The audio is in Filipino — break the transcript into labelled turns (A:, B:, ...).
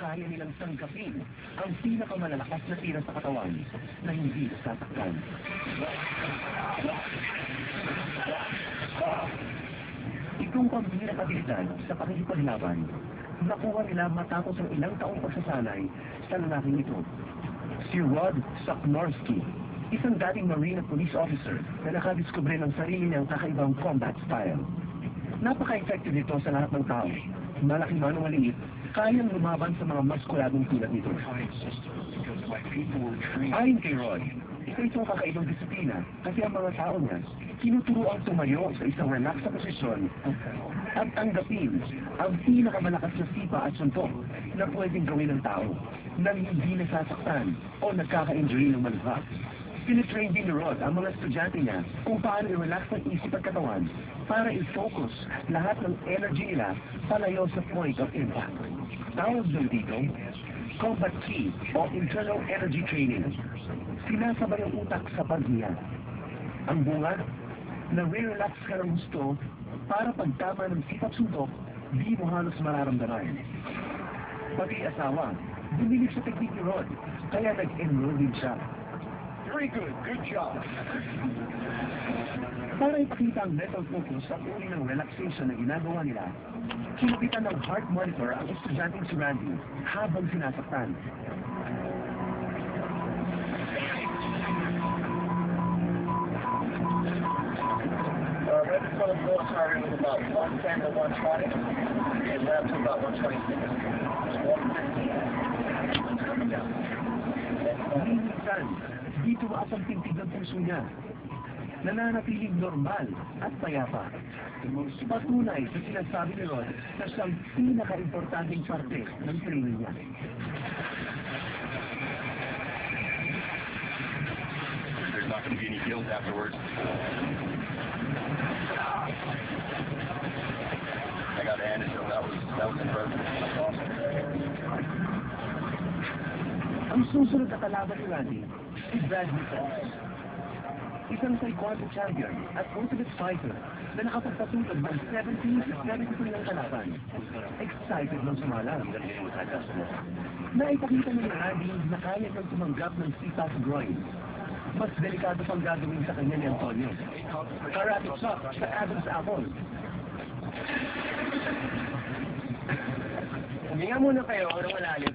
A: kaya nilang tanggapin ang pinakamalalakas na tira sa katawan na hindi sasaktan. Itong pambihirang abilidad sa pakikipaglaban, nakuha nila matapos ang ilang taong pagsasanay sa lalaking ito. Si Rod Saknorsky, isang dating Marine at police officer na nakadiskubre ng sarili niyang kakaibang combat style. Napaka-effective nito sa lahat ng tao. Malaki man o maliit, kayang lumaban sa mga maskuladong tulad nito. Ayon kay Rod, ito itong kakaibang disiplina kasi ang mga tao niya tinuturoang tumayo sa isang relax na posisyon at tanggapin ang pinakamalakas na sipa at suntok na pwedeng gawin ng tao nang hindi nasasaktan o nagkaka-injury ng malubha. Pinitrain din ni Rod ang mga estudyante niya kung paano i-relax ang isip at katawan para i-focus lahat ng energy nila palayo sa point of impact. Tawag doon dito, Combat Key o Internal Energy Training. Sinasabay ang utak sa paghiya. Ang bunga, na-relax ka ng gusto para pagtama ng sipat suntok, di mo halos mararamdaman. Pati asawa, bumilig sa technique ni Rod, kaya nag-enroll din siya. Very good. Good job. Para ipakita ang mental focus at uri ng relaxation na ginagawa nila, kinapitan ng heart monitor ang estudyanteng si Randy habang sinasaktan.
B: Randy's going to go starting with about 110 to 120, and left to about 126. 115. Coming down.
A: Minsan, dito maas ang tintig ng puso niya. Nananatiling normal at payapa. Patunay sa sinasabi ni Rod na siyang pinaka-importanting parte ng training niya.
C: There's not going to be any guilt afterwards. I got to hand it to him. That was impressive.
A: Ang susunod na kalaban ni Randy, si Bradley Fox. Isang taekwondo champion at ultimate fighter na nakapagpatutod ng 70 sa 73 ng kalaban. Excited ng sumalang. Naipakita ni Randy na kaya niyang tumanggap ng sipa sa groin. Mas delikado pang gagawin sa kanya ni Antonio. Karate chop sa Adam's apple.
B: Huminga muna kayo ng malalim.